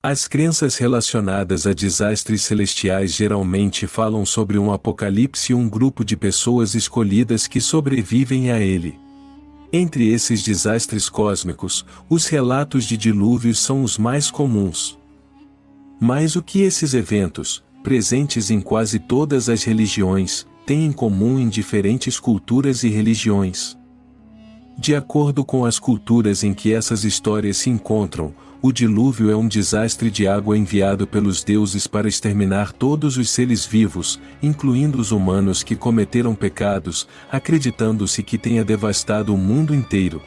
As crenças relacionadas a desastres celestiais geralmente falam sobre um apocalipse e um grupo de pessoas escolhidas que sobrevivem a ele. Entre esses desastres cósmicos, os relatos de dilúvios são os mais comuns. Mas o que esses eventos, presentes em quase todas as religiões, têm em comum em diferentes culturas e religiões? De acordo com as culturas em que essas histórias se encontram, o dilúvio é um desastre de água enviado pelos deuses para exterminar todos os seres vivos, incluindo os humanos que cometeram pecados, acreditando-se que tenha devastado o mundo inteiro.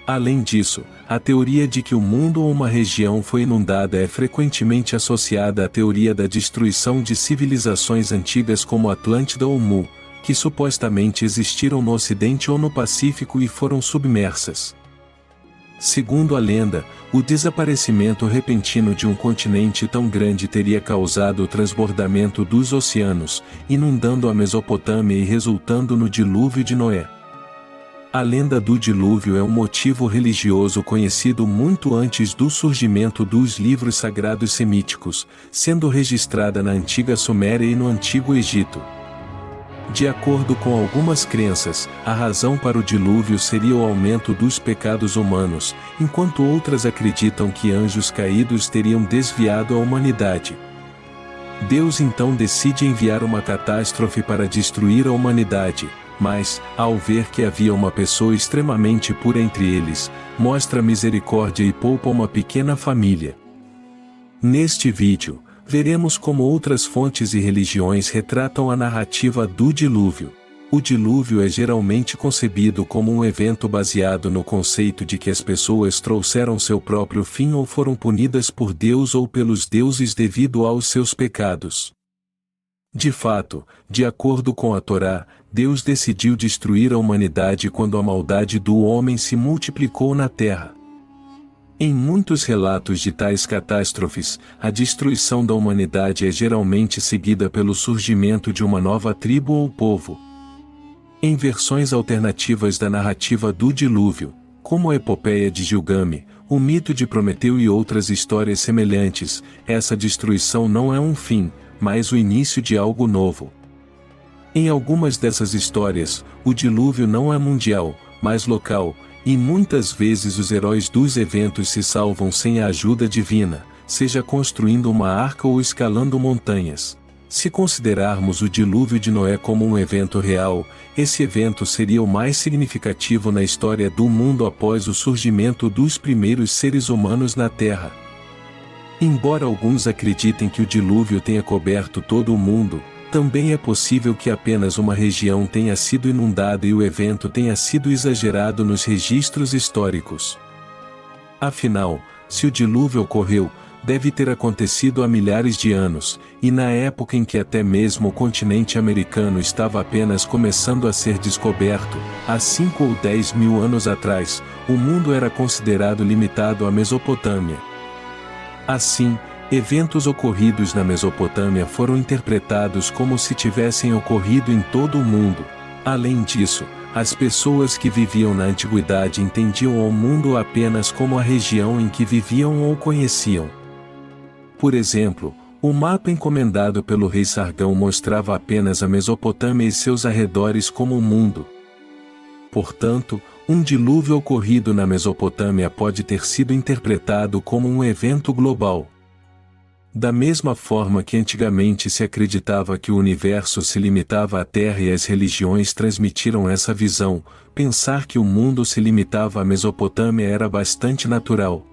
Além disso, a teoria de que o mundo ou uma região foi inundada é frequentemente associada à teoria da destruição de civilizações antigas como Atlântida ou Mu, que supostamente existiram no Ocidente ou no Pacífico e foram submersas. Segundo a lenda, o desaparecimento repentino de um continente tão grande teria causado o transbordamento dos oceanos, inundando a Mesopotâmia e resultando no dilúvio de Noé. A lenda do dilúvio é um motivo religioso conhecido muito antes do surgimento dos livros sagrados semíticos, sendo registrada na antiga Suméria e no Antigo Egito. De acordo com algumas crenças, a razão para o dilúvio seria o aumento dos pecados humanos, enquanto outras acreditam que anjos caídos teriam desviado a humanidade. Deus então decide enviar uma catástrofe para destruir a humanidade, mas, ao ver que havia uma pessoa extremamente pura entre eles, mostra misericórdia e poupa uma pequena família. Neste vídeo, veremos como outras fontes e religiões retratam a narrativa do dilúvio. O dilúvio é geralmente concebido como um evento baseado no conceito de que as pessoas trouxeram seu próprio fim ou foram punidas por Deus ou pelos deuses devido aos seus pecados. De fato, de acordo com a Torá, Deus decidiu destruir a humanidade quando a maldade do homem se multiplicou na terra. Em muitos relatos de tais catástrofes, a destruição da humanidade é geralmente seguida pelo surgimento de uma nova tribo ou povo. Em versões alternativas da narrativa do dilúvio, como a epopeia de Gilgamesh, o mito de Prometeu e outras histórias semelhantes, essa destruição não é um fim, mas o início de algo novo. Em algumas dessas histórias, o dilúvio não é mundial, mas local, e muitas vezes os heróis dos eventos se salvam sem a ajuda divina, seja construindo uma arca ou escalando montanhas. Se considerarmos o dilúvio de Noé como um evento real, esse evento seria o mais significativo na história do mundo após o surgimento dos primeiros seres humanos na Terra. Embora alguns acreditem que o dilúvio tenha coberto todo o mundo, também é possível que apenas uma região tenha sido inundada e o evento tenha sido exagerado nos registros históricos. Afinal, se o dilúvio ocorreu, deve ter acontecido há milhares de anos, e na época em que até mesmo o continente americano estava apenas começando a ser descoberto, há 5 ou 10 mil anos atrás, o mundo era considerado limitado à Mesopotâmia. Assim, eventos ocorridos na Mesopotâmia foram interpretados como se tivessem ocorrido em todo o mundo. Além disso, as pessoas que viviam na antiguidade entendiam o mundo apenas como a região em que viviam ou conheciam. Por exemplo, o mapa encomendado pelo rei Sargão mostrava apenas a Mesopotâmia e seus arredores como o mundo. Portanto, um dilúvio ocorrido na Mesopotâmia pode ter sido interpretado como um evento global. Da mesma forma que antigamente se acreditava que o universo se limitava à Terra e as religiões transmitiram essa visão, pensar que o mundo se limitava à Mesopotâmia era bastante natural.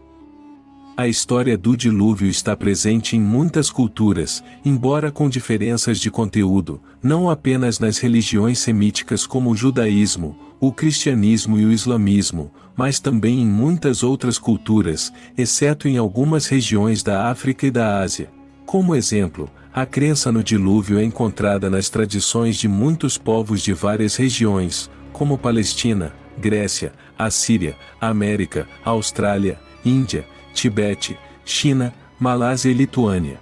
A história do dilúvio está presente em muitas culturas, embora com diferenças de conteúdo, não apenas nas religiões semíticas como o judaísmo, o cristianismo e o islamismo, mas também em muitas outras culturas, exceto em algumas regiões da África e da Ásia. Como exemplo, a crença no dilúvio é encontrada nas tradições de muitos povos de várias regiões, como Palestina, Grécia, Assíria, América, Austrália, Índia, Tibete, China, Malásia e Lituânia.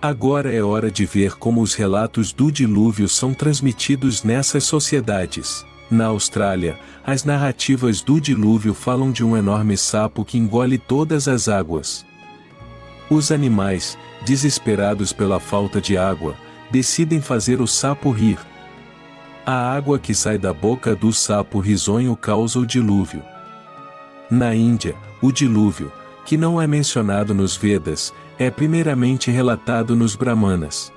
Agora é hora de ver como os relatos do dilúvio são transmitidos nessas sociedades. Na Austrália, as narrativas do dilúvio falam de um enorme sapo que engole todas as águas. Os animais, desesperados pela falta de água, decidem fazer o sapo rir. A água que sai da boca do sapo risonho causa o dilúvio. Na Índia, o dilúvio, que não é mencionado nos Vedas, é primeiramente relatado nos Brahmanas.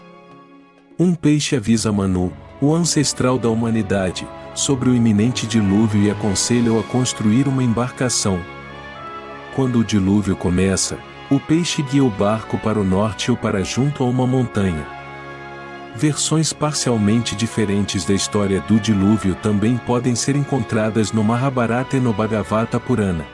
Um peixe avisa Manu, o ancestral da humanidade, sobre o iminente dilúvio e aconselha-o a construir uma embarcação. Quando o dilúvio começa, o peixe guia o barco para o norte ou para junto a uma montanha. Versões parcialmente diferentes da história do dilúvio também podem ser encontradas no Mahabharata e no Bhagavata Purana.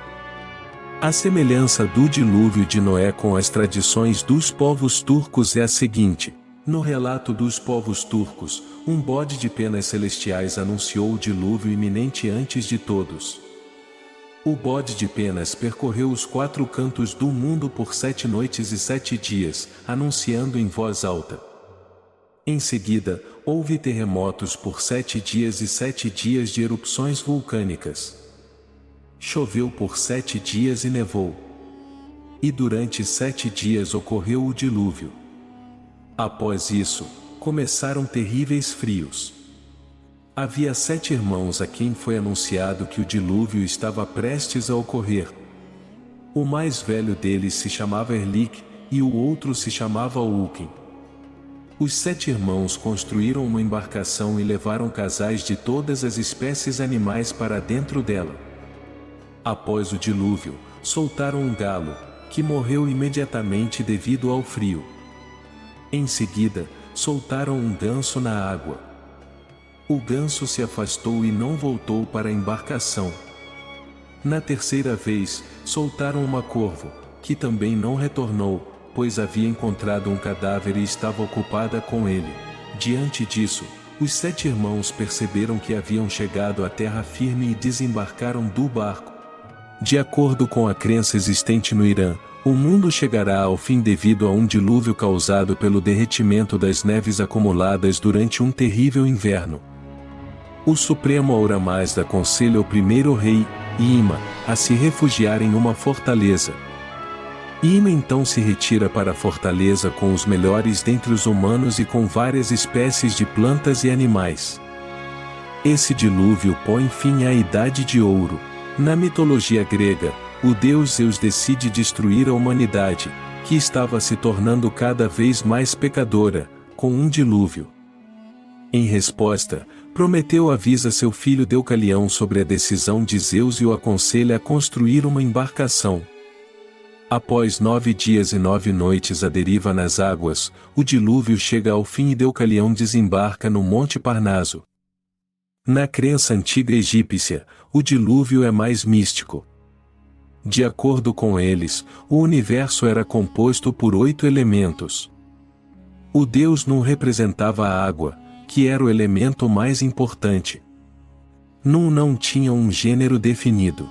A semelhança do dilúvio de Noé com as tradições dos povos turcos é a seguinte. No relato dos povos turcos, um bode de penas celestiais anunciou o dilúvio iminente antes de todos. O bode de penas percorreu os 4 cantos do mundo por 7 noites e 7 dias, anunciando em voz alta. Em seguida, houve terremotos por 7 dias e 7 dias de erupções vulcânicas. Choveu por 7 dias e nevou. E durante 7 dias ocorreu o dilúvio. Após isso, começaram terríveis frios. Havia 7 irmãos a quem foi anunciado que o dilúvio estava prestes a ocorrer. O mais velho deles se chamava Erlik, e o outro se chamava Ulkin. Os 7 irmãos construíram uma embarcação e levaram casais de todas as espécies animais para dentro dela. Após o dilúvio, soltaram um galo, que morreu imediatamente devido ao frio. Em seguida, soltaram um ganso na água. O ganso se afastou e não voltou para a embarcação. Na terceira vez, soltaram uma corvo, que também não retornou, pois havia encontrado um cadáver e estava ocupada com ele. Diante disso, os 7 irmãos perceberam que haviam chegado à terra firme e desembarcaram do barco. De acordo com a crença existente no Irã, o mundo chegará ao fim devido a um dilúvio causado pelo derretimento das neves acumuladas durante um terrível inverno. O Supremo Ahura Mazda aconselha o primeiro rei, Yima, a se refugiar em uma fortaleza. Yima então se retira para a fortaleza com os melhores dentre os humanos e com várias espécies de plantas e animais. Esse dilúvio põe fim à Idade de Ouro. Na mitologia grega, o deus Zeus decide destruir a humanidade, que estava se tornando cada vez mais pecadora, com um dilúvio. Em resposta, Prometeu avisa seu filho Deucalião sobre a decisão de Zeus e o aconselha a construir uma embarcação. Após 9 dias e 9 noites à deriva nas águas, o dilúvio chega ao fim e Deucalião desembarca no Monte Parnaso. Na crença antiga egípcia, o dilúvio é mais místico. De acordo com eles, o universo era composto por 8 elementos. O deus Nun representava a água, que era o elemento mais importante. Nun não tinha um gênero definido.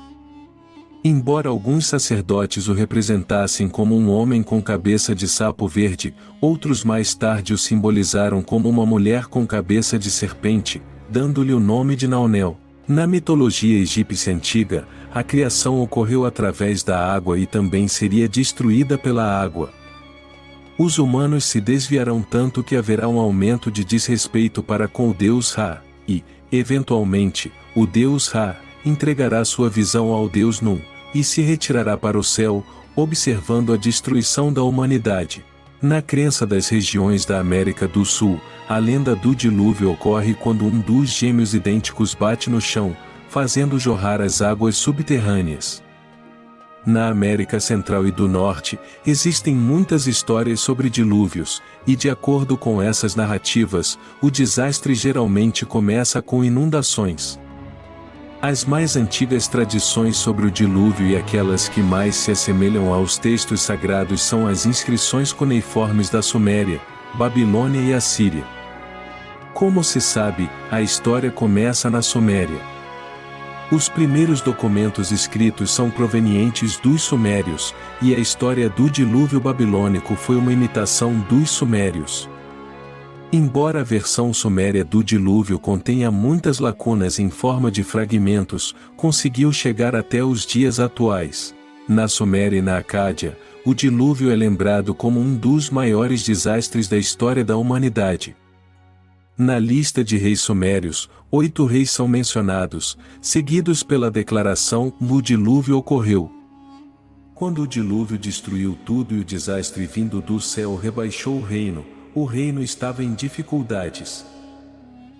Embora alguns sacerdotes o representassem como um homem com cabeça de sapo verde, outros mais tarde o simbolizaram como uma mulher com cabeça de serpente, dando-lhe o nome de Naunel. Na mitologia egípcia antiga, a criação ocorreu através da água e também seria destruída pela água. Os humanos se desviarão tanto que haverá um aumento de desrespeito para com o deus Ra, e, eventualmente, o deus Ra entregará sua visão ao deus Nun, e se retirará para o céu, observando a destruição da humanidade. Na crença das regiões da América do Sul, a lenda do dilúvio ocorre quando um dos gêmeos idênticos bate no chão, fazendo jorrar as águas subterrâneas. Na América Central e do Norte, existem muitas histórias sobre dilúvios, e de acordo com essas narrativas, o desastre geralmente começa com inundações. As mais antigas tradições sobre o dilúvio e aquelas que mais se assemelham aos textos sagrados são as inscrições cuneiformes da Suméria, Babilônia e Assíria. Como se sabe, a história começa na Suméria. Os primeiros documentos escritos são provenientes dos sumérios, e a história do dilúvio babilônico foi uma imitação dos sumérios. Embora a versão suméria do dilúvio contenha muitas lacunas em forma de fragmentos, conseguiu chegar até os dias atuais. Na Suméria e na Acádia, o dilúvio é lembrado como um dos maiores desastres da história da humanidade. Na lista de reis sumérios, 8 reis são mencionados, seguidos pela declaração: o dilúvio ocorreu. Quando o dilúvio destruiu tudo e o desastre vindo do céu rebaixou o reino estava em dificuldades.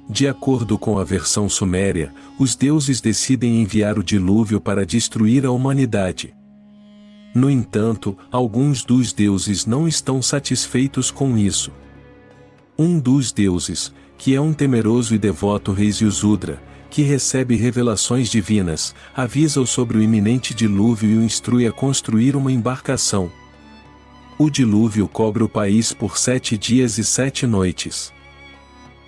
De acordo com a versão suméria, os deuses decidem enviar o dilúvio para destruir a humanidade. No entanto, alguns dos deuses não estão satisfeitos com isso. Um dos deuses, que é um temeroso e devoto rei Ziusudra, que recebe revelações divinas, avisa-o sobre o iminente dilúvio e o instrui a construir uma embarcação. O dilúvio cobre o país por 7 dias e 7 noites.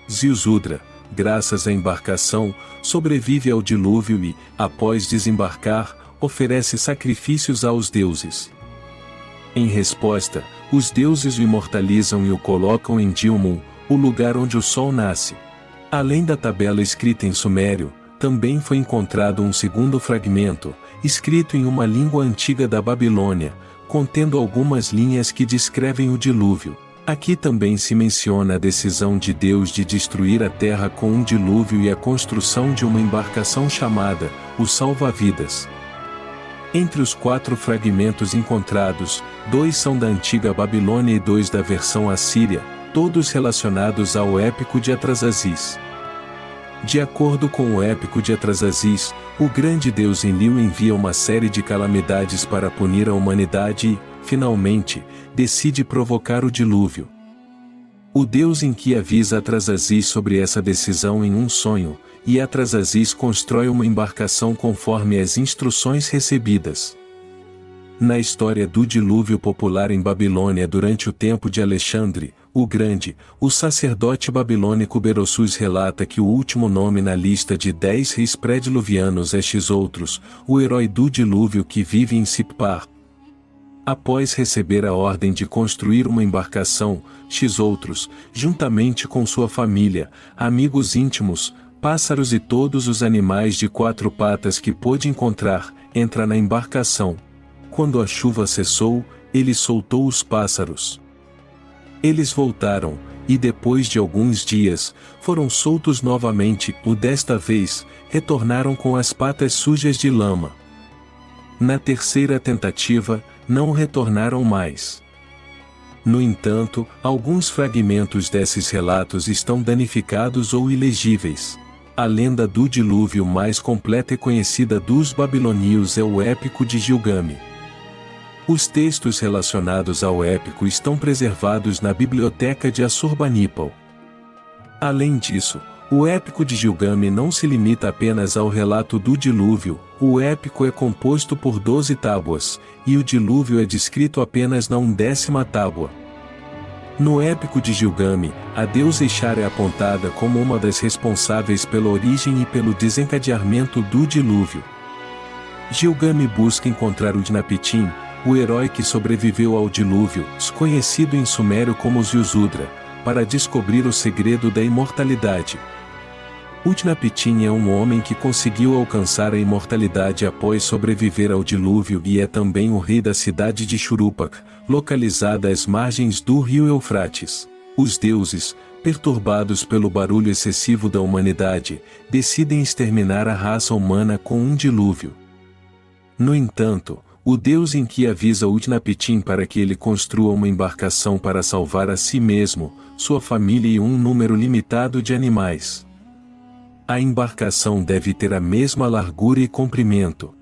Ziusudra, graças à embarcação, sobrevive ao dilúvio e, após desembarcar, oferece sacrifícios aos deuses. Em resposta, os deuses o imortalizam e o colocam em Dilmun, o lugar onde o sol nasce. Além da tabela escrita em sumério, também foi encontrado um segundo fragmento, escrito em uma língua antiga da Babilônia, contendo algumas linhas que descrevem o dilúvio. Aqui também se menciona a decisão de Deus de destruir a terra com um dilúvio e a construção de uma embarcação chamada o Salva-Vidas. Entre os 4 fragmentos encontrados, 2 são da antiga Babilônia e 2 da versão assíria, todos relacionados ao épico de Atrasazis. De acordo com o épico de Atrasazis, o grande deus Enlil envia uma série de calamidades para punir a humanidade e, finalmente, decide provocar o dilúvio. O deus Enki avisa Atrasazis sobre essa decisão em um sonho, e Atrasazis constrói uma embarcação conforme as instruções recebidas. Na história do dilúvio popular em Babilônia durante o tempo de Alexandre, o Grande, o sacerdote babilônico Berossus relata que o último nome na lista de 10 reis pré-diluvianos é Xoutros, o herói do dilúvio que vive em Sipar. Após receber a ordem de construir uma embarcação, Xoutros, juntamente com sua família, amigos íntimos, pássaros e todos os animais de 4 patas que pôde encontrar, entra na embarcação. Quando a chuva cessou, ele soltou os pássaros. Eles voltaram, e depois de alguns dias, foram soltos novamente, e desta vez, retornaram com as patas sujas de lama. Na terceira tentativa, não retornaram mais. No entanto, alguns fragmentos desses relatos estão danificados ou ilegíveis. A lenda do dilúvio mais completa e conhecida dos babilônios é o Épico de Gilgame. Os textos relacionados ao épico estão preservados na biblioteca de Assurbanipal. Além disso, o Épico de Gilgame não se limita apenas ao relato do dilúvio, o épico é composto por 12 tábuas, e o dilúvio é descrito apenas na 11ª tábua. No Épico de Gilgame, a deusa Ishtar é apontada como uma das responsáveis pela origem e pelo desencadeamento do dilúvio. Gilgame busca encontrar Utnapishtim, o herói que sobreviveu ao dilúvio, conhecido em sumério como Ziusudra, para descobrir o segredo da imortalidade. Utnapishtim é um homem que conseguiu alcançar a imortalidade após sobreviver ao dilúvio e é também o rei da cidade de Shuruppak, localizada às margens do rio Eufrates. Os deuses, perturbados pelo barulho excessivo da humanidade, decidem exterminar a raça humana com um dilúvio. No entanto, o deus Enki avisa Utnapishtim para que ele construa uma embarcação para salvar a si mesmo, sua família e um número limitado de animais. A embarcação deve ter a mesma largura e comprimento.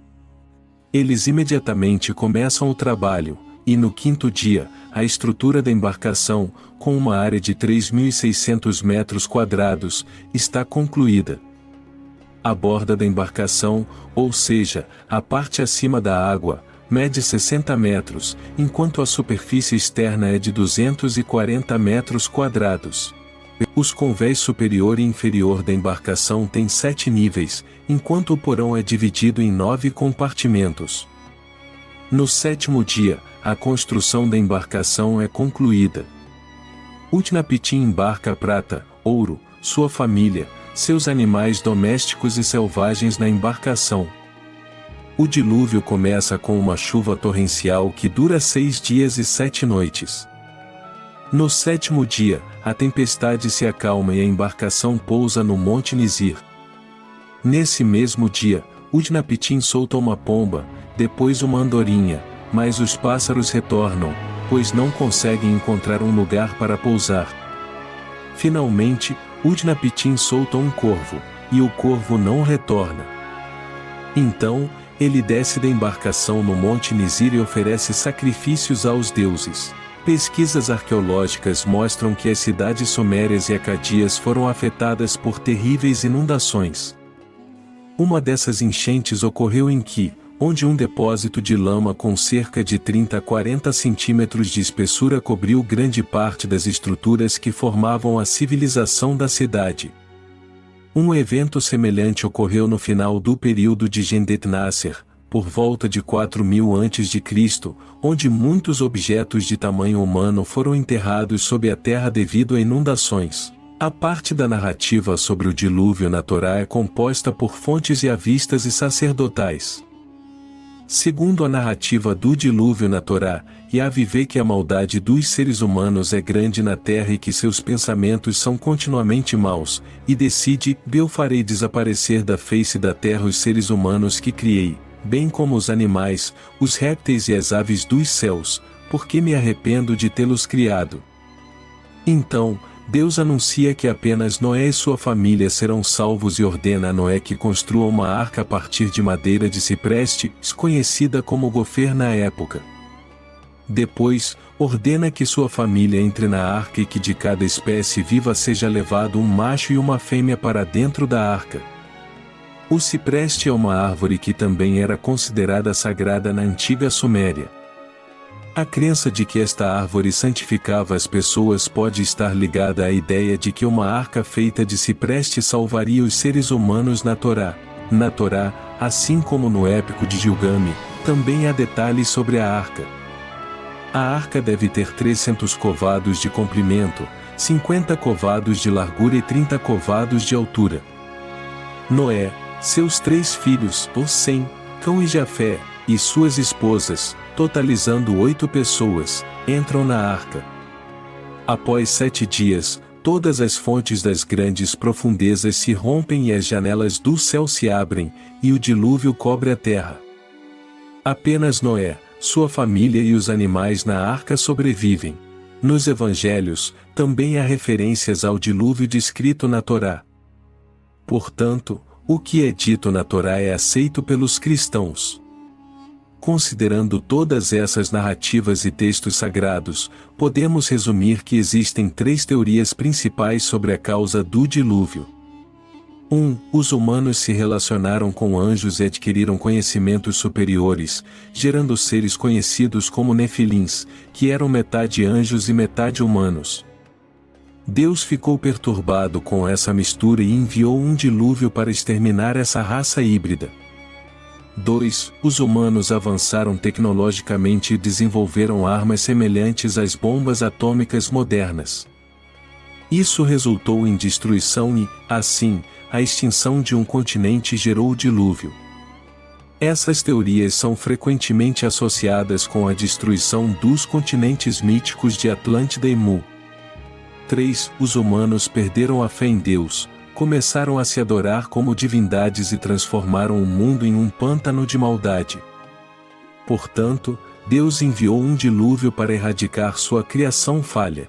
Eles imediatamente começam o trabalho, e no 5º dia, a estrutura da embarcação, com uma área de 3.600 metros quadrados, está concluída. A borda da embarcação, ou seja, a parte acima da água, mede 60 metros, enquanto a superfície externa é de 240 metros quadrados. Os convés superior e inferior da embarcação têm 7 níveis, enquanto o porão é dividido em 9 compartimentos. No 7º dia, a construção da embarcação é concluída. Utnapishtim embarca prata, ouro, sua família, seus animais domésticos e selvagens na embarcação. O dilúvio começa com uma chuva torrencial que dura 6 dias e 7 noites. No 7º dia, a tempestade se acalma e a embarcação pousa no Monte Nizir. Nesse mesmo dia, Utnapishtim solta uma pomba, depois uma andorinha, mas os pássaros retornam, pois não conseguem encontrar um lugar para pousar. Finalmente, Utnapishtim solta um corvo, e o corvo não retorna. Então, ele desce da embarcação no Monte Nizir e oferece sacrifícios aos deuses. Pesquisas arqueológicas mostram que as cidades sumérias e acadias foram afetadas por terríveis inundações. Uma dessas enchentes ocorreu em Ki, onde um depósito de lama com cerca de 30 a 40 centímetros de espessura cobriu grande parte das estruturas que formavam a civilização da cidade. Um evento semelhante ocorreu no final do período de Gendet-Nasser, por volta de 4000 a.C., onde muitos objetos de tamanho humano foram enterrados sob a terra devido a inundações. A parte da narrativa sobre o dilúvio na Torá é composta por fontes yavistas e sacerdotais. Segundo a narrativa do dilúvio na Torá, Yahvé vê que a maldade dos seres humanos é grande na terra e que seus pensamentos são continuamente maus, e decide: eu farei desaparecer da face da terra os seres humanos que criei, bem como os animais, os répteis e as aves dos céus, porque me arrependo de tê-los criado. Então, Deus anuncia que apenas Noé e sua família serão salvos e ordena a Noé que construa uma arca a partir de madeira de cipreste, conhecida como gopher na época. Depois, ordena que sua família entre na arca e que de cada espécie viva seja levado um macho e uma fêmea para dentro da arca. O cipreste é uma árvore que também era considerada sagrada na antiga Suméria. A crença de que esta árvore santificava as pessoas pode estar ligada à ideia de que uma arca feita de cipreste salvaria os seres humanos na Torá. Na Torá, assim como no épico de Gilgame, também há detalhes sobre a arca. A arca deve ter 300 covados de comprimento, 50 covados de largura e 30 covados de altura. Noé, seus 3 filhos, Sem, Cão e Jafé, e suas esposas, totalizando 8 pessoas, entram na arca. Após 7 dias, todas as fontes das grandes profundezas se rompem e as janelas do céu se abrem, e o dilúvio cobre a terra. Apenas Noé, sua família e os animais na arca sobrevivem. Nos evangelhos, também há referências ao dilúvio descrito na Torá. Portanto, o que é dito na Torá é aceito pelos cristãos. Considerando todas essas narrativas e textos sagrados, podemos resumir que existem 3 teorias principais sobre a causa do dilúvio. 1. Os humanos se relacionaram com anjos e adquiriram conhecimentos superiores, gerando seres conhecidos como Nefilins, que eram metade anjos e metade humanos. Deus ficou perturbado com essa mistura e enviou um dilúvio para exterminar essa raça híbrida. 2. Os humanos avançaram tecnologicamente e desenvolveram armas semelhantes às bombas atômicas modernas. Isso resultou em destruição e, assim, a extinção de um continente gerou o dilúvio. Essas teorias são frequentemente associadas com a destruição dos continentes míticos de Atlântida e Mu. 3. Os humanos perderam a fé em Deus, começaram a se adorar como divindades e transformaram o mundo em um pântano de maldade. Portanto, Deus enviou um dilúvio para erradicar sua criação falha.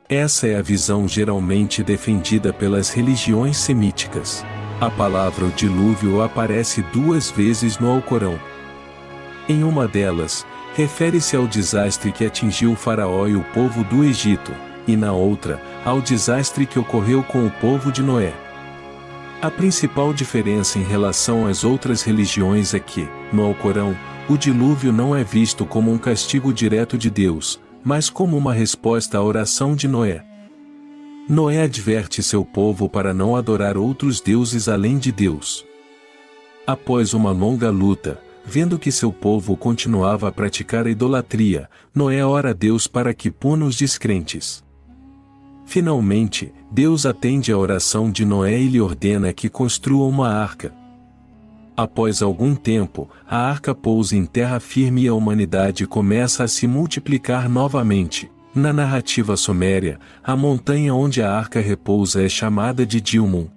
Essa é a visão geralmente defendida pelas religiões semíticas. A palavra dilúvio aparece 2 vezes no Alcorão. Em uma delas, refere-se ao desastre que atingiu o faraó e o povo do Egito, e na outra, ao desastre que ocorreu com o povo de Noé. A principal diferença em relação às outras religiões é que, no Alcorão, o dilúvio não é visto como um castigo direto de Deus, mas como uma resposta à oração de Noé. Noé adverte seu povo para não adorar outros deuses além de Deus. Após uma longa luta, vendo que seu povo continuava a praticar a idolatria, Noé ora a Deus para que puna os descrentes. Finalmente, Deus atende à oração de Noé e lhe ordena que construa uma arca. Após algum tempo, a arca pousa em terra firme e a humanidade começa a se multiplicar novamente. Na narrativa suméria, a montanha onde a arca repousa é chamada de Dilmun.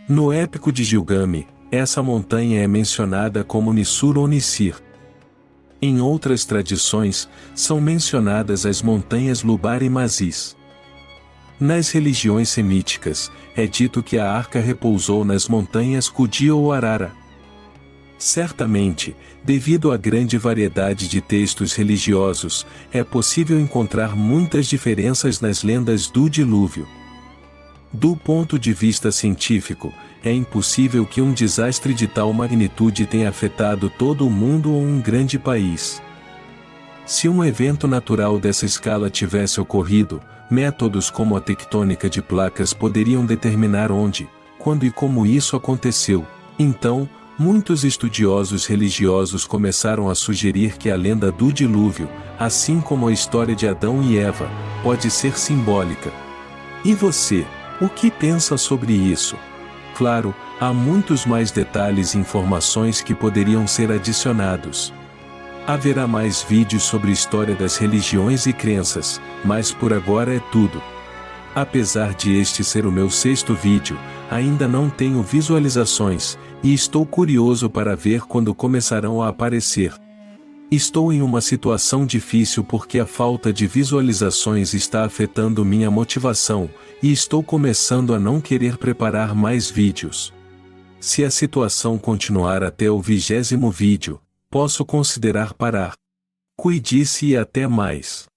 No épico de Gilgamesh, essa montanha é mencionada como Nisur ou Nisir. Em outras tradições, são mencionadas as montanhas Lubar e Mazis. Nas religiões semíticas, é dito que a arca repousou nas montanhas Kudi ou Arara. Certamente, devido à grande variedade de textos religiosos, é possível encontrar muitas diferenças nas lendas do dilúvio. Do ponto de vista científico, é impossível que um desastre de tal magnitude tenha afetado todo o mundo ou um grande país. Se um evento natural dessa escala tivesse ocorrido, métodos como a tectônica de placas poderiam determinar onde, quando e como isso aconteceu. Então, muitos estudiosos religiosos começaram a sugerir que a lenda do dilúvio, assim como a história de Adão e Eva, pode ser simbólica. E você, o que pensa sobre isso? Claro, há muitos mais detalhes e informações que poderiam ser adicionados. Haverá mais vídeos sobre história das religiões e crenças, mas por agora é tudo. Apesar de este ser o meu 6º vídeo, ainda não tenho visualizações, e estou curioso para ver quando começarão a aparecer. Estou em uma situação difícil porque a falta de visualizações está afetando minha motivação, e estou começando a não querer preparar mais vídeos. Se a situação continuar até o 20º vídeo, posso considerar parar. Cuide-se e até mais.